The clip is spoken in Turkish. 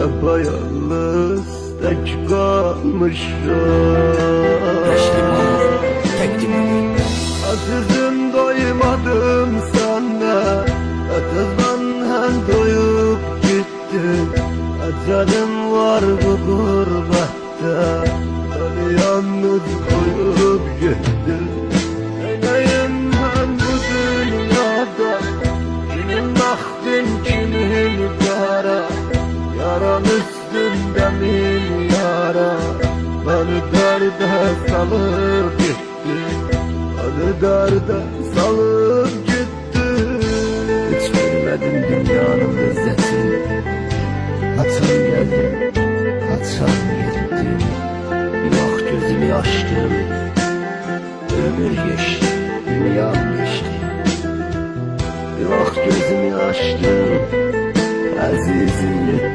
Yapayalnız tek kalmışım. Tek dinleyin. Azizim doymadım sana, öteden hem doyup gittim. Ecelim var bu gurbette, beni yalnız koyup gittin. Neyleyim ben bu dünyada, kimin baktın kimin kara. Yaram üstünde min yara, beni derde salıp gitti. Beni derde salıp gitti. Hiç görmedim dünyanın lezzeti. Kaçan geldi, kaçan gitti. Bir bak gözümü açtım, ömür geçti, dünyam geçti. Bir bak gözümü açtım, azizim gitti.